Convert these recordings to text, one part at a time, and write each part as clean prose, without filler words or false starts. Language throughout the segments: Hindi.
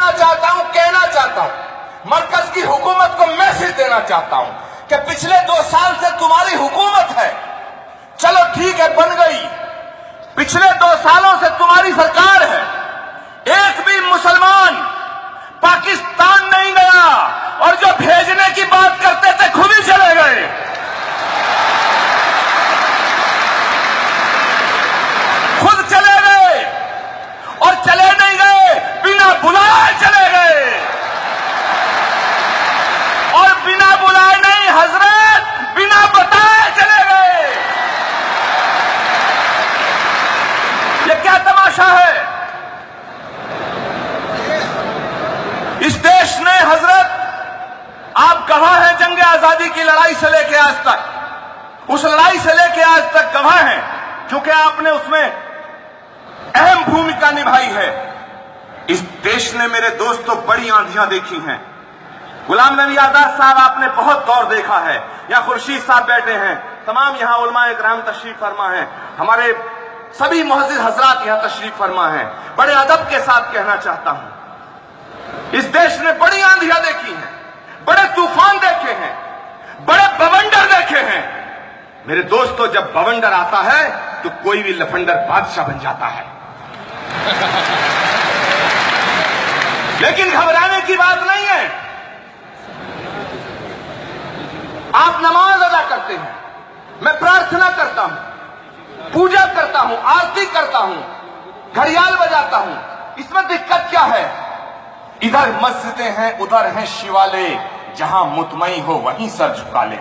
बताना चाहता हूं, कहना चाहता हूं, मरकज की हुकूमत को मैसेज देना चाहता हूं कि पिछले 2 साल से तुम्हारी हुकूमत है, चलो ठीक है बन गई, पिछले 2 सालों से तुम्हारी सरकार है, एक भी मुसलमान पाकिस्तान नहीं गया और जो भेजने की बात करते थे खुद ही चले गए। खुद चले गए और चले नहीं गए, बिना बुलाए चले गए। और बिना बुलाए नहीं हजरत, बिना बताए चले गए। ये क्या तमाशा है? इस देश ने हजरत, आप गवाह हैं जंग आजादी की लड़ाई से लेकर आज तक, उस लड़ाई से लेकर आज तक गवाह हैं, क्योंकि आपने उसमें अहम भूमिका निभाई है। इस देश ने मेरे दोस्तों बड़ी आंधियां देखी हैं। गुलाम नबी आजाद साहब आपने बहुत दौर देखा है, या खुर्शीद साहब बैठे हैं, तमाम यहां उलमा इकराम तशरीफ फरमा हैं, हमारे सभी मुअज्जिज हजरात यहां तशरीफ फरमा हैं। बड़े अदब के साथ कहना चाहता हूं, इस देश ने बड़ी आंधियां देखी हैं, बड़े तूफान देखे हैं, बड़े बवंडर देखे हैं। मेरे दोस्तों, जब बवंडर आता है तो कोई भी लफंडर बादशाह बन जाता है। लेकिन घबराने की बात नहीं है। आप नमाज अदा करते हैं, मैं प्रार्थना करता हूं, पूजा करता हूं, आरती करता हूं, घड़ियाल बजाता हूं, इसमें दिक्कत क्या है? इधर मस्जिदें हैं, उधर हैं शिवालय, जहां मुतमई हो वहीं सर झुका ले।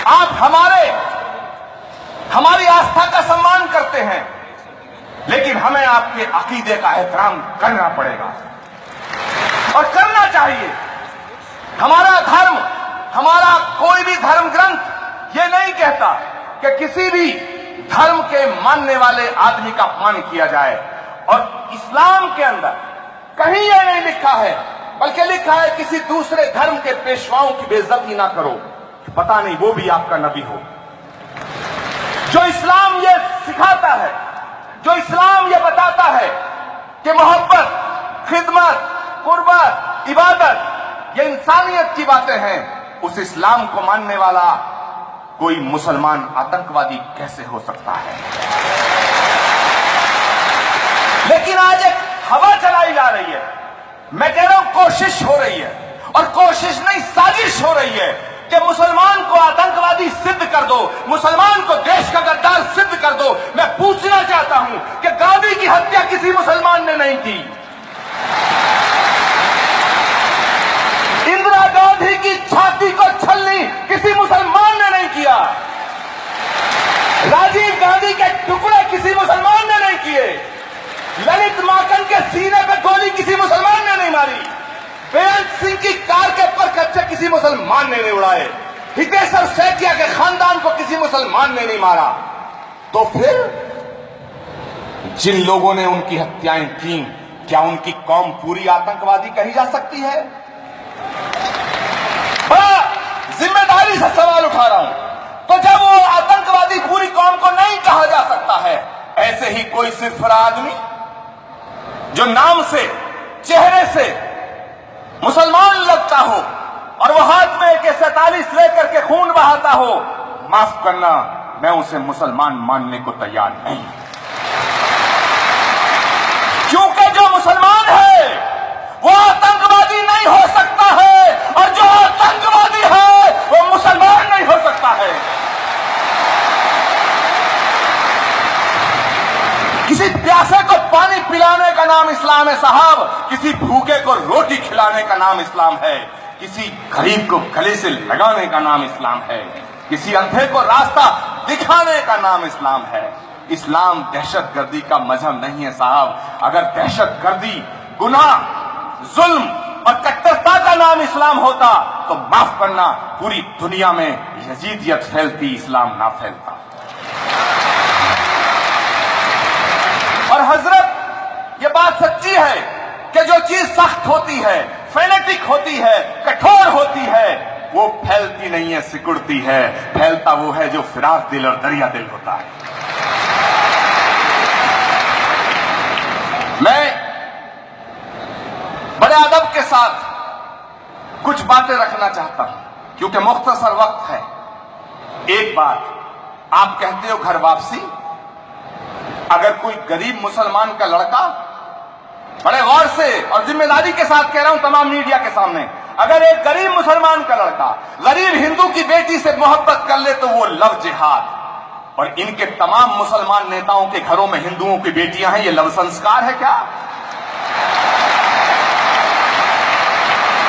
आप हमारी आस्था का सम्मान करते हैं, लेकिन हमें आपके अकीदे का एहतराम करना पड़ेगा और करना चाहिए। हमारा धर्म, हमारा कोई भी धर्म ग्रंथ ये नहीं कहता कि किसी भी धर्म के मानने वाले आदमी का अपमान किया जाए, और इस्लाम के अंदर कहीं यह नहीं लिखा है, बल्कि लिखा है किसी दूसरे धर्म के पेशवाओं की बेइज्जती ना करो, पता नहीं वो भी आपका नबी हो। जो इस्लाम ये सिखाता है, जो इस्लाम ये बताता है कि मोहब्बत, खिदमत, कुर्बत, इबादत ये इंसानियत की बातें हैं, उस इस्लाम को मानने वाला कोई मुसलमान आतंकवादी कैसे हो सकता है? लेकिन आज एक हवा चलाई जा रही है, मैं कह रहा हूं कोशिश हो रही है, और कोशिश नहीं साजिश हो रही है कि मुसलमान को आतंकवादी सिद्ध कर दो, मुसलमान को देश का गद्दार सिद्ध कर दो। मैं पूछना चाहता हूं कि गांधी की हत्या किसी मुसलमान ने नहीं की, इंदिरा गांधी की छाती को छलनी किसी मुसलमान ने नहीं किया, राजीव गांधी के टुकड़े किसी मुसलमान ने नहीं किए, ललित माकन के सीने पे गोली किसी मुसलमान ने नहीं मारी, बेअंत सिंह की कार के पर कच्चे किसी मुसलमान ने नहीं उड़ाए, हितेश्वर सैकिया के खानदान को किसी मुसलमान ने नहीं मारा। तो फिर जिन लोगों ने उनकी हत्याएं की, क्या उनकी कौम पूरी आतंकवादी कही जा सकती है? बड़ा जिम्मेदारी से सवाल उठा रहा हूं। तो जब वो आतंकवादी पूरी कौम को नहीं कहा जा सकता है, ऐसे ही कोई सिर्फ आदमी जो नाम से, चेहरे से मुसलमान लगता हो और वो हाथ में AK-47 लेकर के खून बहाता हो, माफ करना, मैं उसे मुसलमान मानने को तैयार नहीं। क्योंकि जो मुसलमान है वो आतंकवादी नहीं हो सकता है, और जो आतंकवादी है वो मुसलमान नहीं हो सकता है। किसी प्यासे को पानी पिलाने का नाम इस्लाम है साहब, किसी भूखे को रोटी खिलाने का नाम इस्लाम है, किसी गरीब को गले से लगाने का नाम इस्लाम है, किसी अंधे को रास्ता दिखाने का नाम इस्लाम है। इस्लाम दहशतगर्दी का मजहब नहीं है साहब। अगर दहशतगर्दी, गुनाह, जुल्म और कट्टरता का नाम इस्लाम होता तो माफ करना, पूरी दुनिया में यजीदियत फैलती, इस्लाम ना फैलता। और हजरत, ये बात सच्ची है कि जो चीज सख्त होती है, फेनेटिक होती है, कठोर होती है, वो फैलती नहीं है, सिकुड़ती है। फैलता वो है जो फिराक दिल और दरिया दिल होता है। साथ कुछ बातें रखना चाहता हूं, क्योंकि मुख्तसर वक्त है। एक बात, आप कहते हो घर वापसी। अगर कोई गरीब मुसलमान का लड़का, बड़े गौर से और जिम्मेदारी के साथ कह रहा हूं तमाम मीडिया के सामने, अगर एक गरीब मुसलमान का लड़का गरीब हिंदू की बेटी से मोहब्बत कर ले तो वो लव जिहाद। और इनके तमाम मुसलमान नेताओं के घरों में हिंदुओं की बेटियां हैं, ये लव संस्कार है क्या?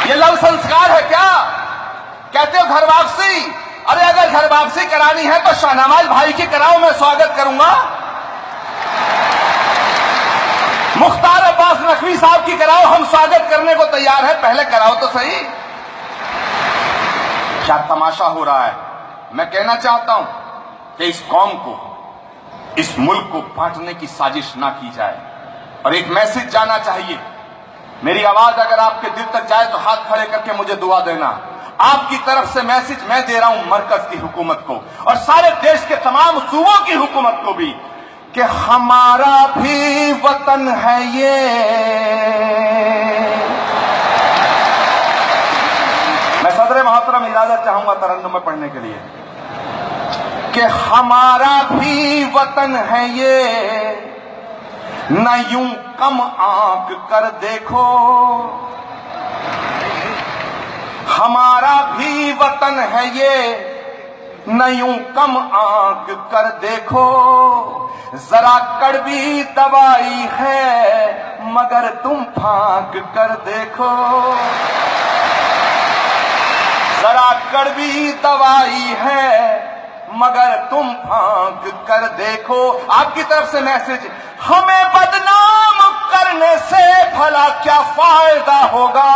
ये लव संस्कार है क्या? कहते हो घर वापसी। अरे अगर घर वापसी करानी है तो शाहनवाज भाई की कराओ, मैं स्वागत करूंगा। मुख्तार अब्बास नकवी साहब की कराओ, हम स्वागत करने को तैयार है, पहले कराओ तो सही। क्या तमाशा हो रहा है? मैं कहना चाहता हूं कि इस कौम को, इस मुल्क को बांटने की साजिश ना की जाए। और एक मैसेज जाना चाहिए। मेरी आवाज अगर आपके दिल तक जाए तो हाथ खड़े करके मुझे दुआ देना। आपकी तरफ से मैसेज मैं दे रहा हूं मरकज की हुकूमत को और सारे देश के तमाम सूबों की हुकूमत को भी, कि हमारा भी वतन है ये। मैं सदर मोहतरम इजाजत चाहूंगा तरन्नुम में पढ़ने के लिए, कि हमारा भी वतन है ये, न यूं कम आंक कर देखो। हमारा भी वतन है ये, न यूं कम आंक कर देखो। जरा कड़वी दवाई है मगर तुम फांक कर देखो। जरा कड़वी दवाई है मगर तुम फांक कर देखो। आपकी तरफ से मैसेज, हमें बदनाम करने से भला क्या फायदा होगा।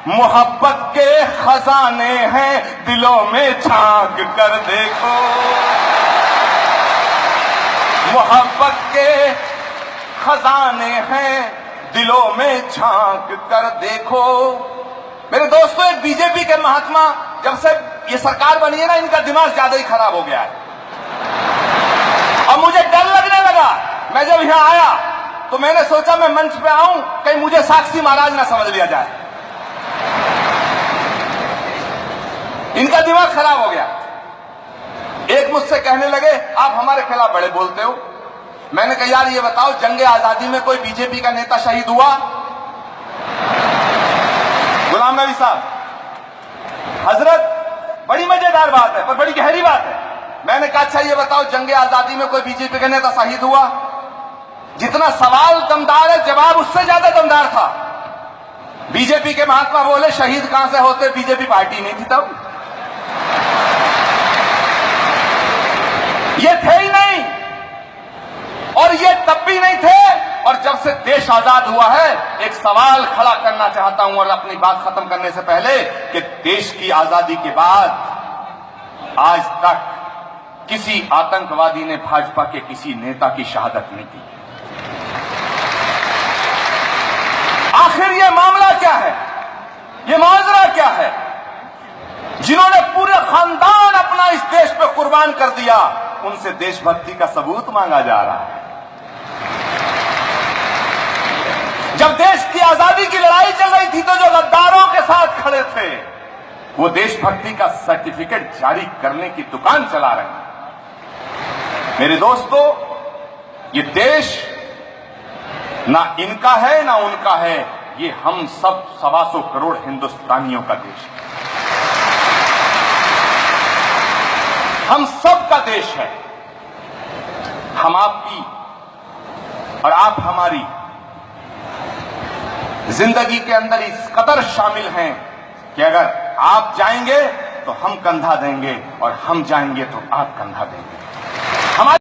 मोहब्बत के खजाने हैं दिलों में झांक कर देखो। मोहब्बत के खजाने हैं दिलों में झांक कर देखो। मेरे दोस्तों, एक बीजेपी के महात्मा, जब से ये सरकार बनी है ना, इनका दिमाग ज्यादा ही खराब हो गया है और मुझे डर लगने लगा। मैं जब यहां आया तो मैंने सोचा मैं मंच पे आऊं, कहीं मुझे साक्षी महाराज ना समझ लिया जाए। इनका दिमाग खराब हो गया। एक मुझसे कहने लगे, आप हमारे खिलाफ बड़े बोलते हो। मैंने कहा यार ये बताओ, जंग आजादी में कोई बीजेपी का नेता शहीद हुआ? गुलाम नबी साहब, हजरत, बड़ी मजेदार बात है पर बड़ी गहरी बात है। मैंने कहा अच्छा ये बताओ, जंग आजादी में कोई बीजेपी का नेता शहीद हुआ? जितना सवाल दमदार है, जवाब उससे ज्यादा दमदार था। बीजेपी के महात्मा बोले शहीद कहां से होते, बीजेपी पार्टी नहीं थी तब, ये थे ही नहीं और ये तब भी नहीं थे। और जब से देश आजाद हुआ है, एक सवाल खड़ा करना चाहता हूं और अपनी बात खत्म करने से पहले, कि देश की आजादी के बाद आज तक किसी आतंकवादी ने भाजपा के किसी नेता की शहादत नहीं दी। आखिर ये मामला क्या है, ये माजरा क्या है? जिन्होंने पूरे खानदान अपना इस देश पे कुर्बान कर दिया, उनसे देशभक्ति का सबूत मांगा जा रहा है। जब देश की आजादी की लड़ाई चल रही थी तो जो गद्दारों के साथ खड़े थे वो देशभक्ति का सर्टिफिकेट जारी करने की दुकान चला रहे हैं। मेरे दोस्तों, ये देश ना इनका है ना उनका है, ये हम सब 125 करोड़ हिंदुस्तानियों का देश है। हम सब का देश है। हम आपकी और आप हमारी जिंदगी के अंदर इस कदर शामिल हैं कि अगर आप जाएंगे तो हम कंधा देंगे और हम जाएंगे तो आप कंधा देंगे। हमारे